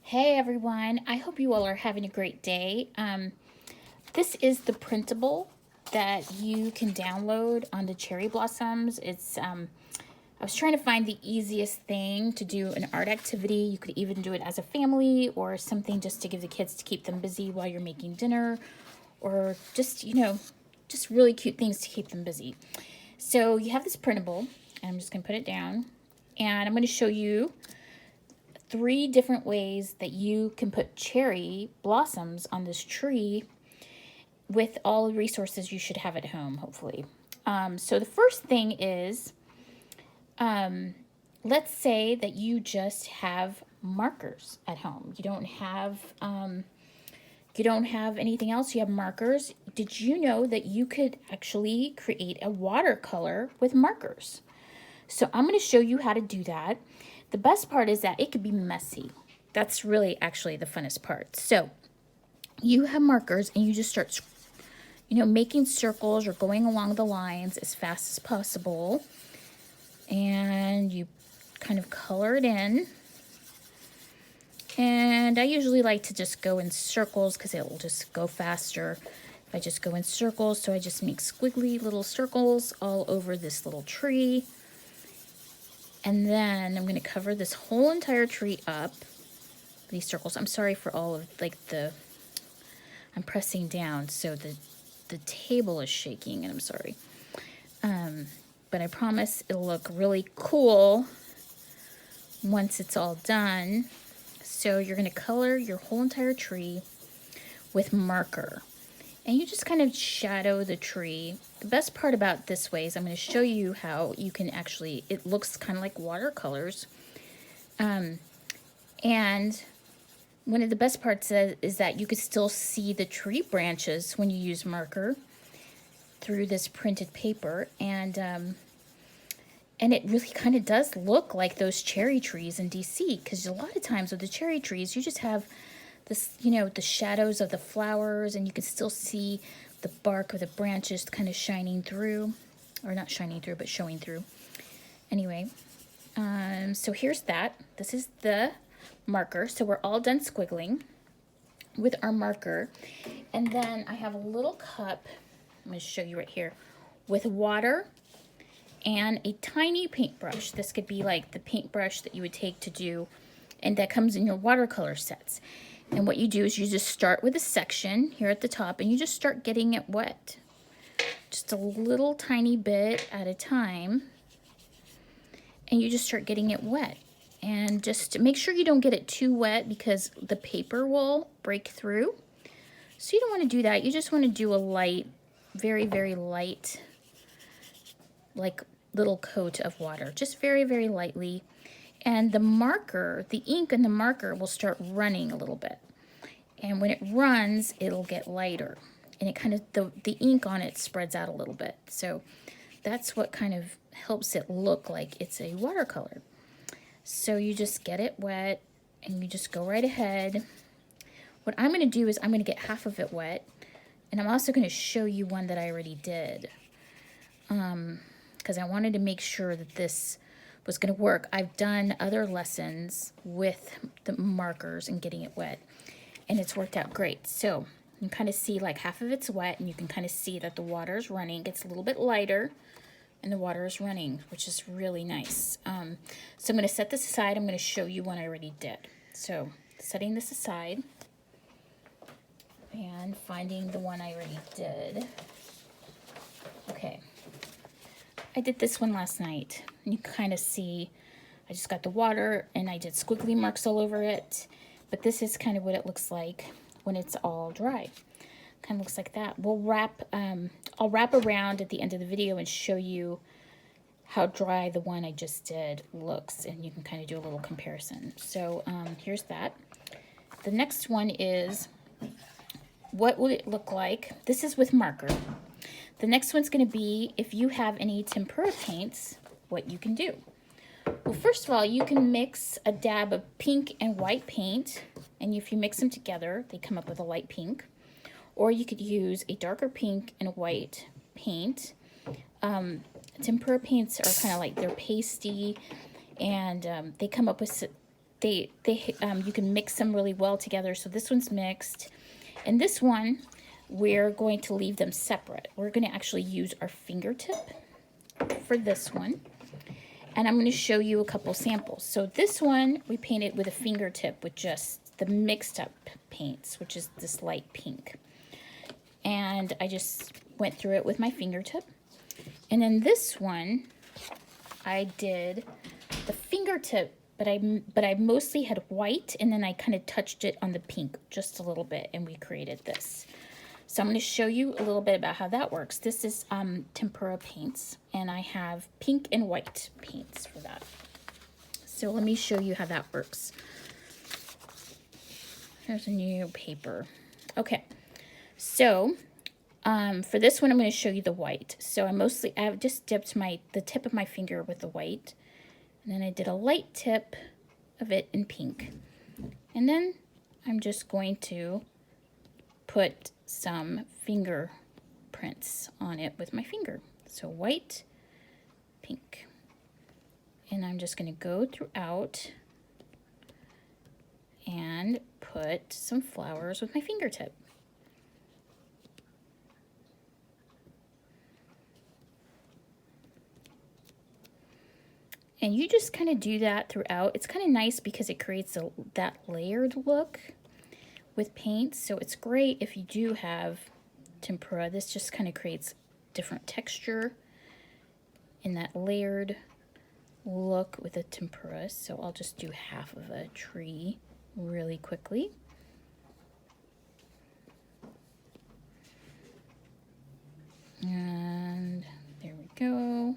Hey everyone, I hope you all are having a great day. This is the printable that you can download on the cherry blossoms. I was trying to find the easiest thing to do an art activity. You could even do it as a family or something just to give the kids to keep them busy while you're making dinner, or just really cute things to keep them busy. So you have this printable, and I'm just gonna put it down, and I'm gonna show you 3 different ways that you can put cherry blossoms on this tree with all the resources you should have at home, hopefully. So the first thing is, let's say that you just have markers at home. You don't have anything else. You have markers. Did you know that you could actually create a watercolor with markers? So I'm going to show you how to do that. The best part is that it could be messy. That's really actually the funnest part. So you have markers and you just start, making circles or going along the lines as fast as possible. And you kind of color it in. And I usually like to just go in circles because it will just go faster if I just go in circles. So I just make squiggly little circles all over this little tree. And then I'm going to cover this whole entire tree up, these circles. I'm sorry for all of I'm pressing down so the table is shaking, and I'm sorry. But I promise it'll look really cool once it's all done. So you're going to color your whole entire tree with marker. And you just kind of shadow the tree. The best part about this way is I'm going to show you how you can actually, it looks kind of like watercolors. And one of the best parts is that you could still see the tree branches when you use marker through this printed paper. And it really kind of does look like those cherry trees in DC, because a lot of times with the cherry trees, you just have this, the shadows of the flowers, and you can still see the bark or the branches kind of shining through, or not shining through, but showing through. Anyway, so here's that. This is the marker. So we're all done squiggling with our marker. And then I have a little cup, I'm going to show you right here, with water and a tiny paintbrush. This could be like the paintbrush that you would take to do, and that comes in your watercolor sets. And what you do is you just start with a section here at the top, and you just start getting it wet. Just a little tiny bit at a time. And you just start getting it wet. And just make sure you don't get it too wet, because the paper will break through. So you don't want to do that. You just want to do a light, very, very light, like little coat of water, just very, very lightly. And the marker, the ink in the marker will start running a little bit. And when it runs, it'll get lighter. And it kind of, the ink on it spreads out a little bit. So that's what kind of helps it look like it's a watercolor. So you just get it wet and you just go right ahead. What I'm going to do is I'm going to get half of it wet. And I'm also going to show you one that I already did. Because I wanted to make sure that this was going to work. I've done other lessons with the markers and getting it wet, and it's worked out great. So you can kind of see like half of it's wet, and you can kind of see that the water is running. It's a little bit lighter, and the water is running, which is really nice. So I'm going to set this aside. I'm going to show you one I already did. So setting this aside and finding the one I already did. Okay. I did this one last night. You can kind of see I just got the water and I did squiggly marks all over it. But this is kind of what it looks like when it's all dry. Kind of looks like that. I'll wrap around at the end of the video and show you how dry the one I just did looks, and you can kind of do a little comparison. So here's that. The next one is, what would it look like? This is with marker. The next one's going to be, if you have any tempera paints, what you can do. Well, first of all, you can mix a dab of pink and white paint, and if you mix them together, they come up with a light pink. Or you could use a darker pink and white paint. Tempera paints are kind of like, they're pasty, and they come up with you can mix them really well together. So this one's mixed, and this one we're going to leave them separate. We're going to actually use our fingertip for this one, and I'm going to show you a couple samples. So this one we painted with a fingertip with just the mixed up paints, which is this light pink, and I just went through it with my fingertip. And then this one I did the fingertip, but I mostly had white, and then I kind of touched it on the pink just a little bit, and we created this. So I'm going to show you a little bit about how that works. This is tempera paints, and I have pink and white paints for that. So let me show you how that works. Here's a new paper. Okay, so for this one I'm going to show you the white. So I've just dipped the tip of my finger with the white, and then I did a light tip of it in pink. And then I'm just going to put some fingerprints on it with my finger. So white, pink. And I'm just going to go throughout and put some flowers with my fingertip. And you just kind of do that throughout. It's kind of nice because it creates that layered look with paint. So it's great if you do have tempera. This just kind of creates different texture in that layered look with the tempera. So I'll just do half of a tree really quickly. And there we go.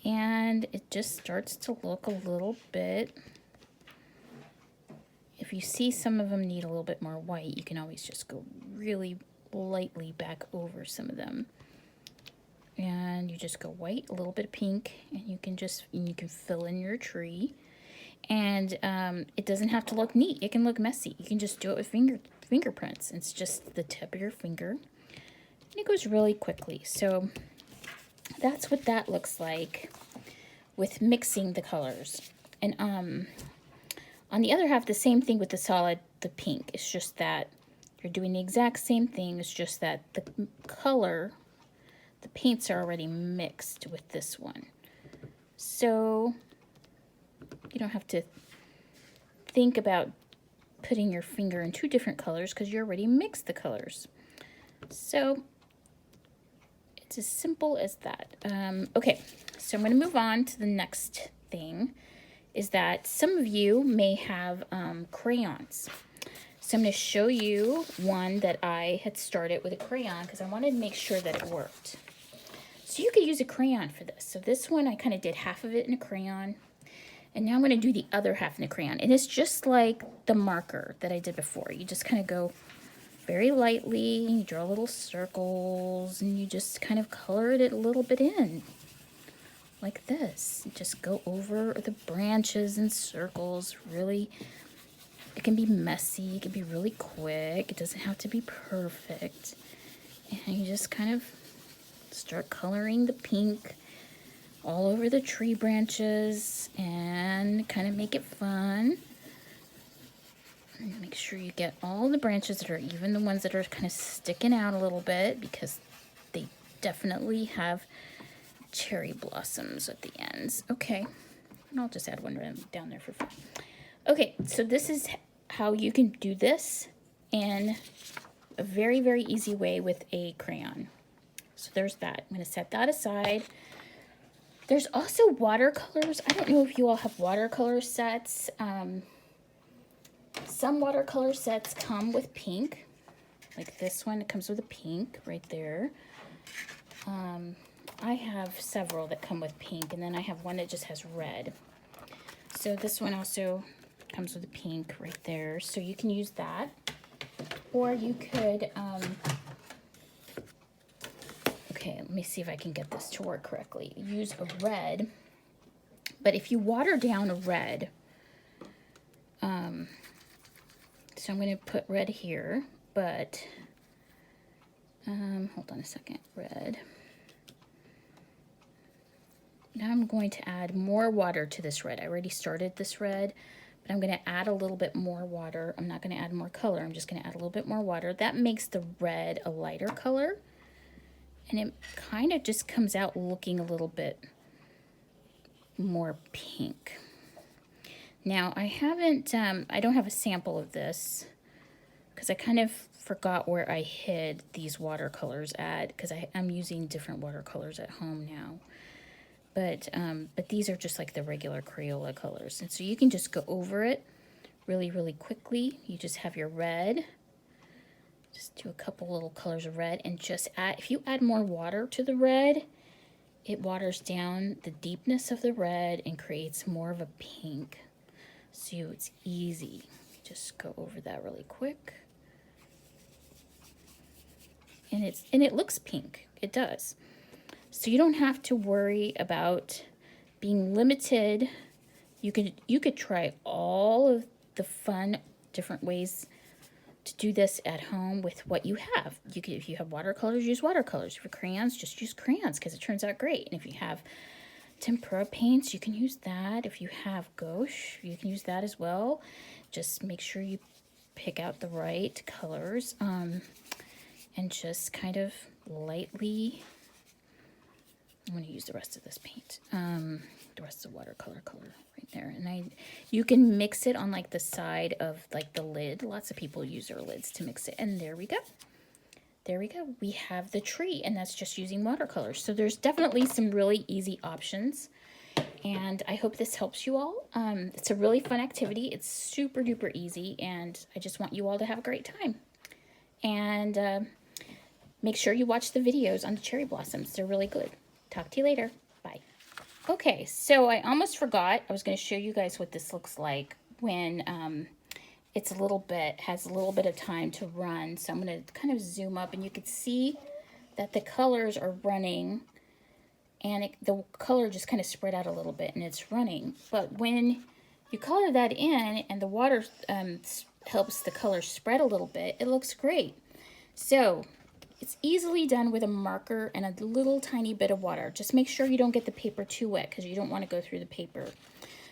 And it just starts to look a little bit, if you see some of them need a little bit more white, you can always just go really lightly back over some of them. And you just go white, a little bit of pink, and you can fill in your tree. And it doesn't have to look neat. It can look messy. You can just do it with fingerprints. It's just the tip of your finger. And it goes really quickly. So that's what that looks like with mixing the colors. And on the other half, the same thing with the pink. It's just that you're doing the exact same thing. It's just that the color, the paints are already mixed with this one. So you don't have to think about putting your finger in two different colors because you already mixed the colors. So it's as simple as that. Okay, so I'm going to move on to the next thing, is that some of you may have crayons. So I'm going to show you one that I had started with a crayon because I wanted to make sure that it worked. So you could use a crayon for this. So this one I kind of did half of it in a crayon, and now I'm going to do the other half in a crayon. And it's just like the marker that I did before. You just kind of go very lightly, you draw little circles, and you just kind of color it a little bit in, like this. Just go over the branches in circles. Really, it can be messy, it can be really quick, it doesn't have to be perfect. And you just kind of start coloring the pink all over the tree branches and kind of make it fun. And make sure you get all the branches that are even, the ones that are kind of sticking out a little bit, because they definitely have cherry blossoms at the ends. Okay, and I'll just add one down there for fun. Okay, so this is how you can do this in a very, very easy way with a crayon. So there's that. I'm going to set that aside. There's also watercolors. I don't know if you all have watercolor sets. Some watercolor sets come with pink, like this one. It comes with a pink right there. I have several that come with pink, and then I have one that just has red. So this one also comes with a pink right there. So you can use that, or you could, okay, let me see if I can get this to work correctly. Use a red, but if you water down a red, so I'm going to put red here, but hold on a second, red. Now I'm going to add more water to this red. I already started this red, but I'm going to add a little bit more water. I'm not going to add more color. I'm just going to add a little bit more water. That makes the red a lighter color, and it kind of just comes out looking a little bit more pink. Now I haven't, I don't have a sample of this because I kind of forgot where I hid these watercolors at, because I'm using different watercolors at home now. But these are just like the regular Crayola colors. And so you can just go over it really, really quickly. You just have your red. Just do a couple little colors of red and just add, if you add more water to the red, it waters down the deepness of the red and creates more of a pink. So it's easy. Just go over that really quick. And it looks pink. It does. So you don't have to worry about being limited. You could try all of the fun different ways to do this at home with what you have. You could, if you have watercolors, use watercolors. For crayons, just use crayons because it turns out great. And if you have tempera paints, you can use that. If you have gouache, you can use that as well. Just make sure you pick out the right colors, and just kind of lightly. I'm going to use the rest of this paint, the rest of the watercolor color right there. And you can mix it on like the side of like the lid. Lots of people use their lids to mix it. And there we go. There we go. We have the tree, and that's just using watercolors. So there's definitely some really easy options. And I hope this helps you all. It's a really fun activity. It's super duper easy, and I just want you all to have a great time. And make sure you watch the videos on the cherry blossoms. They're really good. Talk to you later. Bye. Okay, so I almost forgot. I was going to show you guys what this looks like when it's has a little bit of time to run. So I'm going to kind of zoom up, and you can see that the colors are running, and the color just kind of spread out a little bit, and it's running. But when you color that in and the water helps the color spread a little bit, it looks great. So it's easily done with a marker and a little tiny bit of water. Just make sure you don't get the paper too wet because you don't want to go through the paper.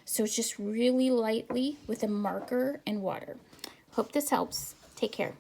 So it's just really lightly with a marker and water. Hope this helps. Take care.